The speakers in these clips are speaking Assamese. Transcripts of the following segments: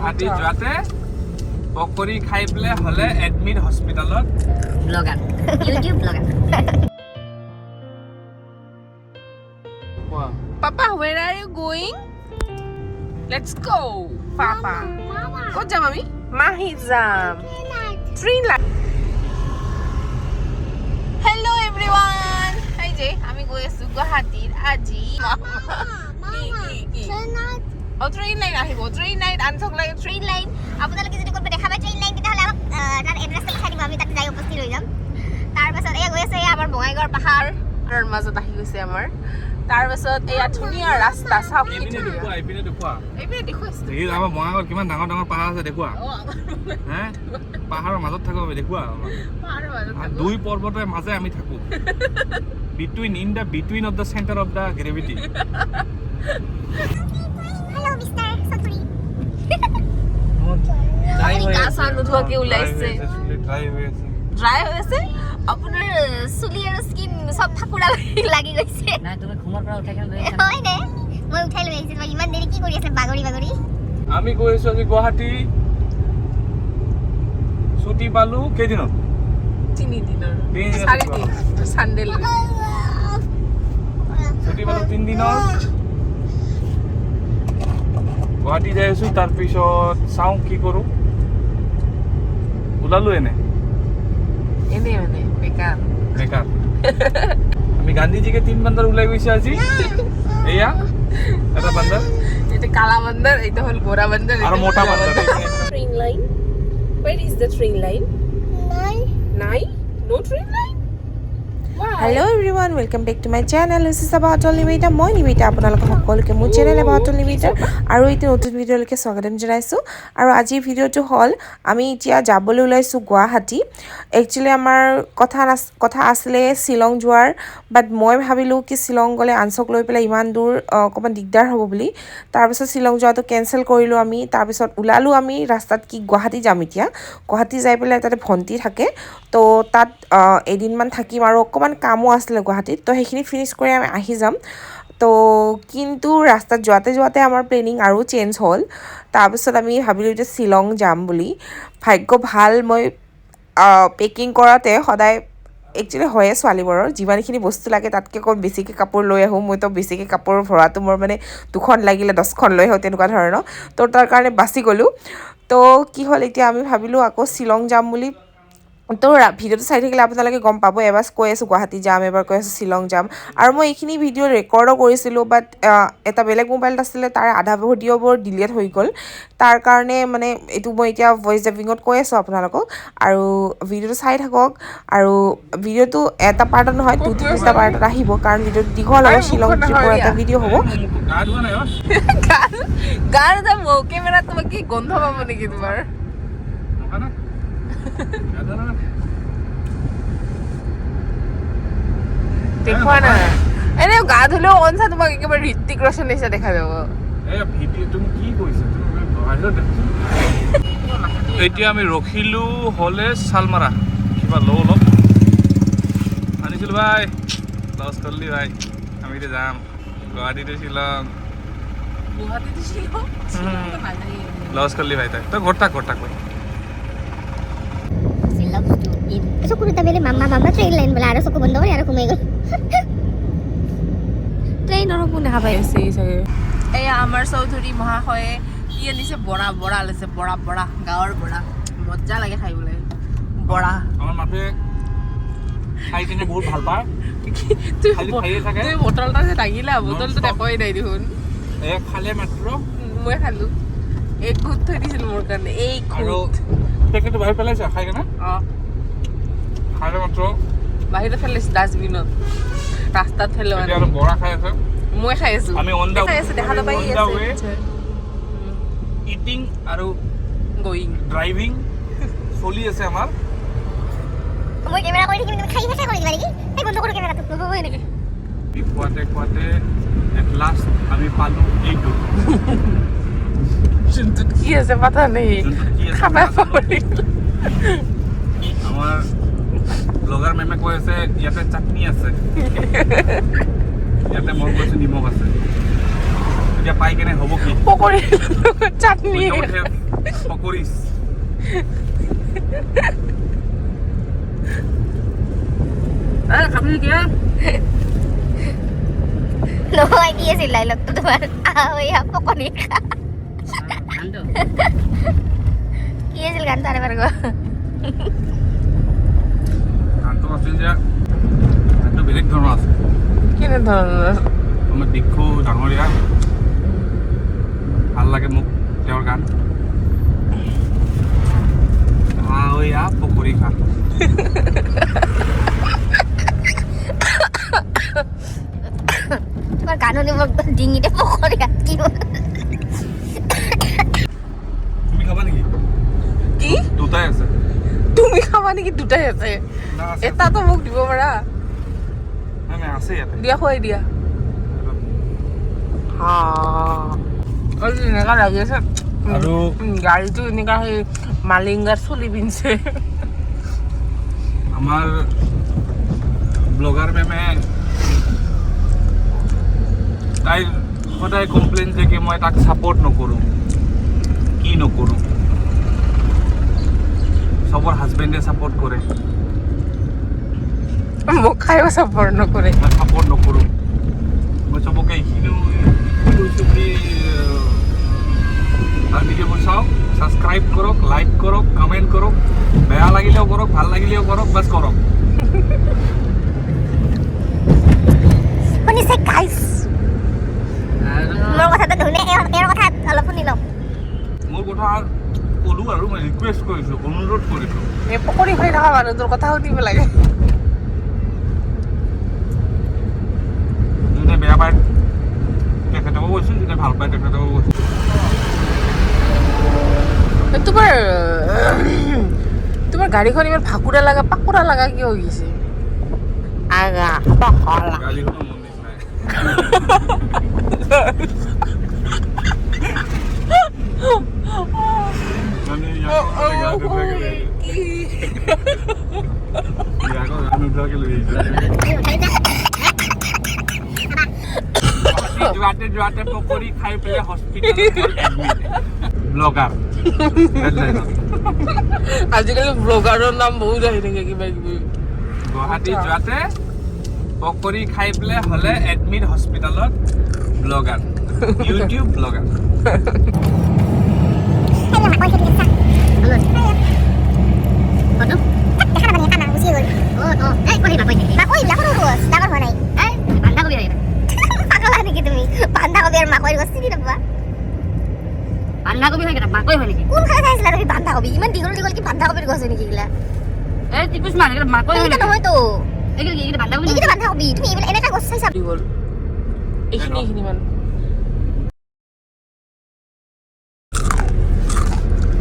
গুৱাহাটী যোৱাতে পকৰি খাই পেলাই হলে এডমিট হস্পিটালত blogger YouTube blogger Papa, where are you going? Let's go, Papa. Kot jam ami? Mahizam. Train line. Hello everyone. Hi Jay. Ami goi asu Guwahati aji. Train line ahibo. Train line ansok lage train line আপোনালোকে যদি কোনোবা দেখা পায় ট্ৰেইন লাইন তেতিয়াহ'লে আমাক তাৰ এড্ৰেছটো লিখাই দিব আমি তাতে যাই উপস্থিত হৈ যাম তাৰপাছত এয়া গৈ আছে আমাৰ বঙাইগাঁৱৰ পাহাৰ মাজত আহি গৈছে আমাৰ তাৰপাছত এয়া ধুনীয়া ৰাস্তা চাওক কি ধুনীয়া এইপিনে দেখুৱা এইপিনে দেখুৱাইছে এই আমাৰ বঙাইগাঁৱত কিমান ডাঙৰ ডাঙৰ পাহাৰ আছে দেখুৱা হে পাহাৰৰ মাজত থাকো আমি দেখুৱা দুই পৰ্বতৰ মাজে আমি থাকো between of the center of the gravity hello' mister সতুৰি ড্ৰাই হৈ আছে আপোনাৰ চুলি আৰু স্কিন সব ফাকুৰা লাগি গৈছে নাই তুমি ঘুমৰ পৰা উঠাই কেনে লৈ হয় নে মই উঠাই লৈ আহিছিলো ইমান দেৰি কি কৰি আছে বাগৰি বাগৰি আমি গৈ আছো আজি গুৱাহাটী ছুটি পালো কেইদিনত 3 দিনৰ 4 দিন সানডে ছুটি পালো 3 দিনত গুৱাহাটী যাই আছো তাৰপিছত চাওঁ কি কৰো ওলালো এনে মানে বেকাৰ আমি গান্ধীজিকে 3 বান্দাৰ ওলাই গৈছে আজি এয়া এটা বান্দাৰ এটা কালা বান্দাৰ এটা হল গোৰা বান্দাৰ আৰু মোটা বান্দাৰ train line where is the train line nai no train line Hello everyone, welcome back to my channel. This is about Unlimited. মই নিমিতা আপোনালোকক সকলোকে মোৰ চেনেল about Unlimited আৰু এটা নতুন ভিডিঅ'লৈকে স্বাগতম জনাইছো আৰু আজি ভিডিঅ'টো হ'ল আমি এতিয়া যাবলৈ ওলাইছো গুৱাহাটী একচুয়ালি আমাৰ কথা আছিলে শ্বিলং যোৱাৰ বাট মই ভাবিলো কি শ্বিলং গলে আনসক লৈ পেলাই ইমান দূৰ অকমান দিগদাৰ হ'ব বুলি তাৰপিছত শ্বিলং যোৱাটো কেনসেল কৰিলো আমি তাৰপিছত ওলালো আমি ৰাস্তাত কি গুৱাহাটী যাম এতিয়া গুৱাহাটী যাই পেলাই তাতে ভন্টি থাকে তো তাত এদিনমান থাকিম আৰু অকমান কামো আছিলে গুৱাহাটীত তো সেইখিনি ফিনিশ কৰি আমি আহি যাম তো কিন্তু ৰাস্তাত যোৱাতে আমাৰ প্লেনিং আৰু চেঞ্জ হ'ল তাৰপিছত আমি ভাবিলো যে শ্বিলং যাম বুলি ভাগ্য ভাল মই পেকিং কৰাতে সদায় একচুয়ালি হয়ে ছোৱালীবোৰৰ যিমানখিনি বস্তু লাগে তাতকৈ অকণ বেছিকৈ কাপোৰ লৈ আহোঁ মইতো বেছিকৈ কাপোৰ ভৰাটো মোৰ মানে 2খন লাগিলে 10খন লৈ আহোঁ তেনেকুৱা ধৰণৰ তো তাৰ কাৰণে বাচি গ'লোঁ তো কি হ'ল এতিয়া আমি ভাবিলোঁ আকৌ শ্বিলং যাম বুলি তো ভিডিঅ'টো চাই থাকিলে আপোনালোকে গম পাব এবাৰ কৈ আছোঁ গুৱাহাটী যাম এবাৰ কৈ আছোঁ শ্বিলং যাম আৰু মই এইখিনি ভিডিঅ' ৰেকৰ্ডো কৰিছিলোঁ বাট এটা বেলেগ মোবাইলত আছিলে তাৰ আধা ভিডিঅ'বোৰ ডিলিট হৈ গ'ল তাৰ কাৰণে মানে এইটো মই এতিয়া ভইচ ডেবিঙত কৈ আছোঁ আপোনালোকক আৰু ভিডিঅ'টো চাই থাকক আৰু ভিডিঅ'টো এটা পাৰ্টত নহয় 2-3টা পাৰ্টত আহিব কাৰণ ভিডিঅ'টো দীঘল হ'ব শ্বিলং ট্ৰিপৰ এটা ভিডিঅ' হ'ব গাৰ দাম কেমেৰা তোমাক কি গন্ধ পাব নেকি তোমাৰ দেখুৱা না এনে গা ধুলেও অনসা তোমাক একেবাৰে ঋত্বিক ৰোশন নিচিনা দেখা যাব এই ভিডিঅ তুমি কি কৈছা তুমি বাহিৰত দেখছো এতিয়া আমি ৰখিলো হলে সালমাৰা কিবা লো আনিছিল ভাই লস কৰলি ভাই আমি এতিয়া যাম গুৱাহাটীতে শ্বিলং লস কৰলি ভাই তো ঘৰটা কই চকুৰ তাবেলে মাম্মা ট্ৰেইন লাইন বলে আৰু চকু বন্ধ কৰি আৰু ঘুমাই গ'ল ট্ৰেইনৰ কোনে দেখা পাই আছে চাগে এয়া আমাৰ চৌধুৰী মহাশয়ে কি আনিছে বৰা লৈছে বৰা গাঁৱৰ বৰা মজা লাগে খাইবলৈ বৰা আমাৰ মাতে খাই কিনে বহুত ভাল পায় তুই বটলটা যে দাঙিলা বটলটো দেখুৱাই নাই দেখোন খালে মাত্ৰ মই খালো এক ঘুট থৈ দিছিল মোৰ কাৰণে এই আৰু পেকেটটো বাহিৰ পেলাইছে খাই কেনে খালে মাত্ৰ বাহিৰত পেলাইছে ডাষ্টবিনত ৰাস্তাত পেলোৱা এতিয়া আৰু বৰা খাই আছে মই খাই আছো আমি অন দা খাই আছে দেখা নাপাই আছে ইটিং আৰু গোয়িং ড্ৰাইভিং চলি আছে আমাৰ মই কেমেৰা কৰি থাকিম তুমি খাই ফেটা কৰি দিবা নেকি এই বন্ধ কৰো কেমেৰাটো নবই নেকি খুৱাতে এট লাষ্ট আমি পালো এইটো যোনটোত কি আছে পাতা নেই খাবা পাবলি আমাৰ ব্লগাৰ মেমে কৈ আছে ইয়াতে চাটনি আছে ইয়াতে মই কৈছো নিমখ আছে এতিয়া পাই কেনে হ'ব কি পকৰি চাটনি পকৰিছ খাবি কি নহয় কি আছিল ডাইলগটো তোমাৰ আহয়া পকৰি খা কি আছিল গানটো আৰে পাৰগো গানটো আছিল যে গানটো বেলেগ ধৰণৰ আছে কেনে ধৰণৰ আমাৰ দিক্ষু ডাঙৰীয়া ভাল লাগে মোক তেওঁৰ গান আহয়া পকৰি খা তোমাৰ গান শুনি মোক ডিঙিতে পকৰি কি তুমি খাবা নেকি কি দুটাই আছে তুমি খাবা নেকি দুটাই আছে এটা তো মোক দিব পাৰা নাই আছে ইয়াতে দিয়া খুৱাই দিয়া এনেকা লাগি আছে আৰু গাড়ীটো এনেকা সেই মালিংগাৰ চলি পিন্ধছে আমাৰ ব্লগাৰ মেমে তাই সদায় কমপ্লেইন যে কি মই তাক ছাপোৰ্ট নকৰোঁ কি নকৰোঁ চবৰ হাজবেণ্ডে ছাপোৰ্ট কৰে মোক খাইও ছাপোৰ্ট নকৰে মই ছাপোৰ্ট নকৰোঁ মই চবকে এইখিনিও কৈছোঁ কি তাৰ ভিডিঅ'বোৰ চাওক ছাবস্ক্ৰাইব কৰক লাইক কৰক কমেণ্ট কৰক বেয়া লাগিলেও কৰক ভাল লাগিলেও কৰক বাছ কৰক শুনিছে গাইছ মোৰ কথাটো ধুনে এৰ কথা অলপ শুনি লম মোৰ কথা ক'লোঁ আৰু মই ৰিকুৱেষ্ট কৰিছোঁ অনুৰোধ কৰিছোঁ এই পকৰি খাই থকা মানুহটোৰ কথা শুনিব লাগে যোনে বেয়া পায় তেখেতকো কৈছোঁ যোনে ভাল পায় তেখেতকো কৈছোঁ তোমাৰ গাড়ীখন ইমান ফাকুৰা লগা পাকুৰা লগা কিয় হৈ গৈছে আগা পকৰা গাড়ীখনৰ মন নিচিনাই মানে ইয়াকো গান উঠাকে লৈ যোৱাতে পকৰি খাই পেলাই হস্পিটেলত ব্লগাৰ আজিকালি ব্লগাৰৰ নাম বহুত আহি থাকে কিবা কিবি গুৱাহাটী যোৱাতে পকৰি খাই পেলাই হ'লে এডমিট হস্পিটেলত ব্লগাৰ ইউটিউব ব্লগাৰ বান্ধাকবি হয় কেটা মাকৈ হয় নেকি কোন খাই চাইছিলা তুমি বান্ধাকবি ইমান দীঘল দীঘল কি বান্ধাকবিৰ গছ হয় নেকি গিলা এই টিপুস মান এটা মাকৈ হয় এটা নহয় তো এইগুলো কি এটা বান্ধাকবি এইটা বান্ধাকবি তুমি এইবিলাক এনেকা গছ চাইছা গ'ল এইখিনি মান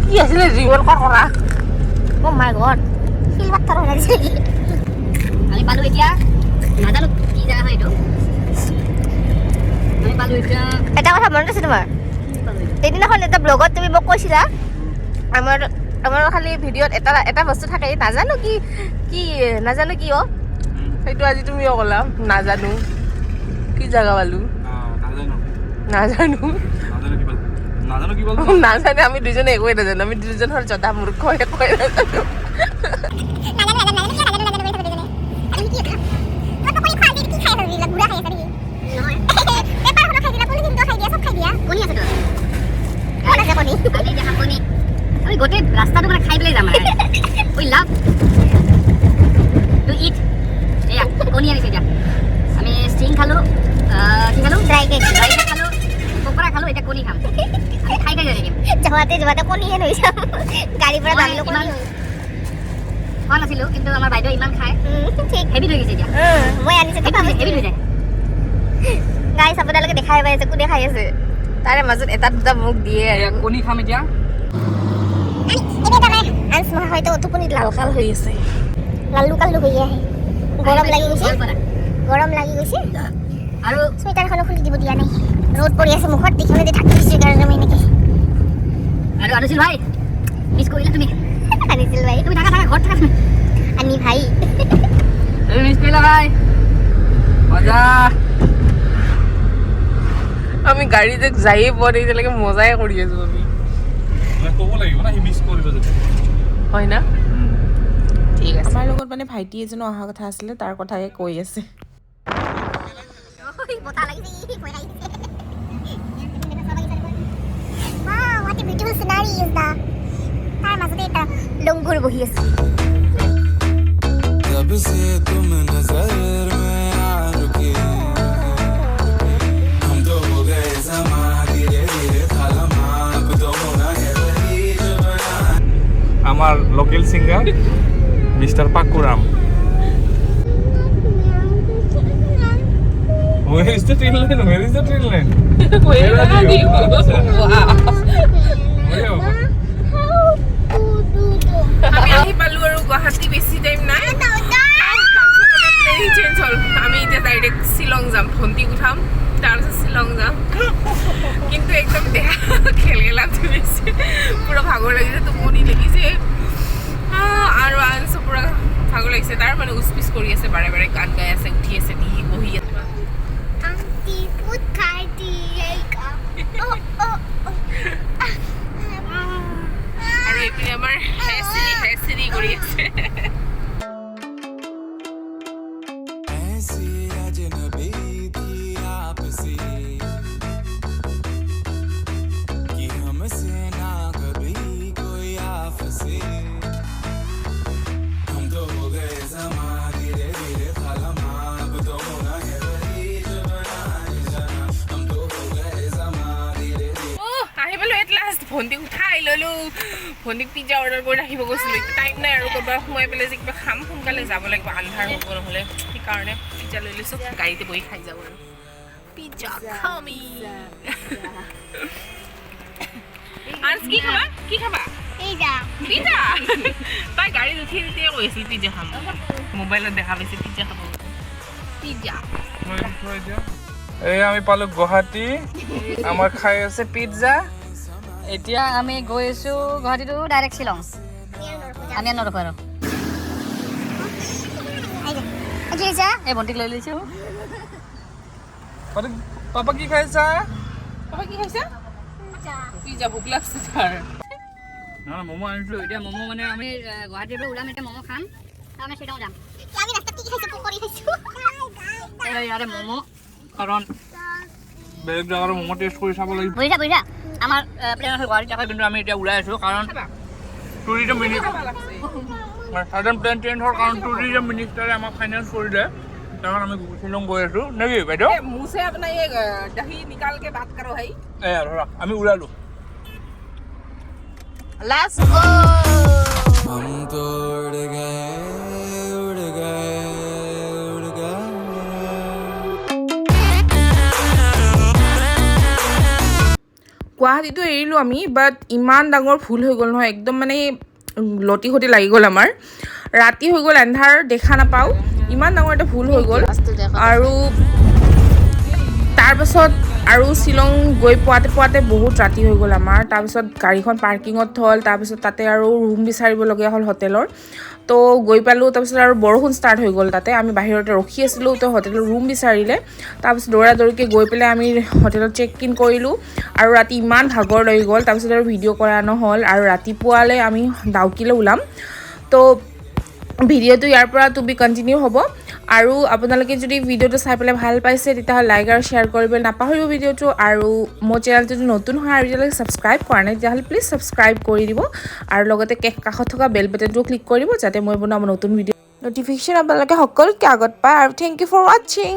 কি আছিলে জীৱন কৰা ও মাই গড শিল পাথৰ হৈ লাগিছে আমি পালো এতিয়া নাজানো কি জায়গা হয় এইটো আমি পালো এতিয়া এটা কথা মনত আছে তোমাৰ এদিনাখন এটা ব্লগত তুমি মোক কৈছিলা আমাৰ খালি ভিডিঅ'ত এটা বস্তু থাকে নাজানো কি সেইটো আজি তুমিও ক'লা নাজানো কি জাগা পালো নাজানো নাজানে আমি দুজনে একোৱে নাজানো আমি দুজনৰ জদা মূৰ্খ একোৱে নাজানো আমি গোটেই ৰাস্তাটো মানে খাই পেলাই যাম উই লাভ টু ইট এয়া কণী আনিছে এতিয়া আমি ষ্টিং খালো কি খালো ড্ৰাই কেক খালো পকৰা খালো এতিয়া কণী খাম আমি খাই যাই থাকিম যোৱাতে কণীহে লৈ যাম গাড়ীৰ পৰা নামিলো কণী খোৱা নাছিলো কিন্তু আমাৰ বাইদেউ ইমান খায় ঠিক হেভি হৈ গৈছে এতিয়া মই আনিছো হেভি হৈ যায় গাইছ আপোনালোকে দেখাই পাই আছে কোনে খাই আছে তাৰে মাজত এটা দুটা মুখ দিয়ে আৰু কণী খাম এতিয়া আনছ মহা হয়তো টোপনিত লালকাল হৈ আছে লালু কালু হৈ আহে গৰম লাগি গৈছে আৰু চুৱেটাৰখনো খুলি দিব দিয়া নাই ৰ'দ পৰি আছে মুখত দেখিলে ঢাকি দিছে কাৰণে মই এনেকৈ আৰু আনিছিল ভাই মিছ কৰিলে তুমি আনিছিল ভাই তুমি থাকা ঘৰত থাকা তুমি আনি ভাই তুমি মিছ কৰিলা ভাই মজা আমি গাড়ীতে যায়ে পোৱা নাই এতিয়ালৈকে মজাই কৰি আছো আমি মানে ক'ব লাগিব না সি মিছ কৰিব যদি হয় না ঠিক আছে আমাৰ লগত মানে ভাইটি এজনো অহা কথা আছিলে তাৰ কথাকে কৈ আছে বতা লাগিছে ভয় লাগিছে wow what a beautiful scenery is that তাৰ মাজতে এটা লংগুৰ বহি আছে जब से तुम नजर में आ रुके हम तो हो गए समा धीरे धीरे खालमा अब तो होना है वही जो बना আমাৰ local singer mister Pakuram Where is the train line? Where is the train line? Where are you? Wow. আমি আহি পালো আৰু গুৱাহাটী বেছি টাইম নাই প্লেন চেঞ্জ হ'ল আমি এতিয়া ডাইৰেক্ট শ্বিলং যাম ভণ্টিক উঠাম তাৰপিছত শ্বিলং যাম কিন্তু একদম দেহা খেলগেলা ধৰিছে পুৰা ভাগৰ লাগিছে টোপনি লাগিছে আৰু আনছো পুৰা ভাগৰ লাগিছে তাৰ মানে উচপিচ কৰি আছে বাৰে বাৰে গান গাই আছে উঠি আছে বহি আছে আন্টি ফুড খাইটি আৰু এইপিনে আমাৰ হেচিৰি কৰি আছে ऐसी अजनबी थी आपसे कि हमसे ना कभी कोई आपसे हम तो हो गए समा धीरे धीरे खालमा अब तो होना है वही जो बनाए जाना हम तो हो गए समा धीरे धीरे আহি পালো এট লাষ্ট ভণ্টিক উঠাই ল'লো ভণ্টিক পিজ্জা অৰ্ডাৰ কৰি ৰাখিব গৈছিলোঁ এতিয়া টাইম নাই আৰু ক'ৰবাত সোমাই পেলাই যে কিবা খাম সোনকালে যাব লাগিব আন্ধাৰ হ'ব নহ'লে সেইকাৰণে পিজ্জা লৈ লৈছোঁ গাড়ীতে বহি খাই যাব আৰু পিজ্জা খামি আৰু কি খাবা এইটা পিজ্জা তাই গাড়ীত উঠি উঠিয়ে কৈ আছিল পিজ্জা খাম মোবাইলত দেখা পাইছে পিজ্জা খাব পিজ্জা এই আমি পালো গুৱাহাটী আমাৰ খাই আছে পিজ্জা এতিয়া আমি গৈ আছো গুৱাহাটীটো ডাইৰেক্ট শ্বিলং আমি নৰখো আৰু কি হৈছে এই ভণ্টিক লৈ লৈছো পাপা কি খাইছা কি খাইছা পিজ্জা ভোক লাগছে তাৰ মমো আনিছো এতিয়া ম'ম' মানে আমি গুৱাহাটীৰ পৰা ওলাম এতিয়া ম'ম' খাম আমি শ্বিলং যাম আমি ৰাস্তাত কি খাইছো পকৰি খাইছো ইয়াতে ম'ম' কাৰণ বেলেগ জাগাৰ মমো টেষ্ট কৰি চাব লাগিব বুজিছা আমাৰ প্লেন হ'ল গুৱাহাটীত আকৌ কিন্তু আমি এতিয়া ওলাই আছোঁ কাৰণ টুৰিজম সাধাৰণ প্লেন চেঞ্জ হোৱাৰ কাৰণ টুৰিজম মিনিষ্টাৰে আমাক ফাইনেন্স কৰিলে কাৰণ আমি শ্বিলং গৈ আছোঁ নেকি বাইদেউ মুছে আপোনাৰ এই দহি নিকালকে বাত কৰো ভাই এয়া ধৰা আমি ওলালো লেটস গো हम तो उड़ गए उड़ गए उड़ गए গুৱাহাটীটো এৰিলোঁ আমি বাট ইমান ডাঙৰ ভুল হৈ গ'ল নহয় একদম মানে লটি খটি লাগি গ'ল আমাৰ ৰাতি হৈ গ'ল এন্ধাৰ দেখা নাপাওঁ ইমান ডাঙৰ এটা ভুল হৈ গ'ল আৰু তাৰপাছত আৰু শ্বিলং গৈ পোৱাতে বহুত ৰাতি হৈ গ'ল আমাৰ তাৰপিছত গাড়ীখন পাৰ্কিঙত থ'ল তাৰপিছত তাতে আৰু ৰুম বিচাৰিবলগীয়া হ'ল হোটেলৰ তো গৈ পালোঁ তাৰপিছত আৰু বৰষুণ ষ্টাৰ্ট হৈ গ'ল তাতে আমি বাহিৰতে ৰখি আছিলোঁ তো হোটেলৰ ৰুম বিচাৰিলে তাৰপিছত দৌৰাদৌৰিকৈ গৈ পেলাই আমি হোটেলত চেক ইন কৰিলোঁ আৰু ৰাতি ইমান ভাগৰ লাগি গ'ল তাৰপিছত আৰু ভিডিঅ' কৰা নহ'ল আৰু ৰাতিপুৱালৈ আমি ডাউকিলৈ ওলাম তো ভিডিঅ'টো ইয়াৰ পৰা টু বি কণ্টিনিউ হ'ব আৰু আপোনালোকে যদি ভিডিঅ'টো চাই পেলাই ভাল পাইছে তেতিয়াহ'লে লাইক আৰু শ্বেয়াৰ কৰিবলৈ নাপাহৰিব ভিডিঅ'টো আৰু মোৰ চেনেলটো যদি নতুন হয় আৰু এতিয়ালৈকে ছাবস্ক্ৰাইব কৰা নাই তেতিয়াহ'লে প্লিজ ছাবস্ক্ৰাইব কৰি দিব আৰু লগতে কাষত থকা বেল বাটনটো ক্লিক কৰিব যাতে মই বনোৱা নতুন ভিডিঅ' ন'টিফিকেশ্যন আপোনালোকে সকলোতকৈ আগত পায় আৰু থেংক ইউ ফৰ ৱাচিং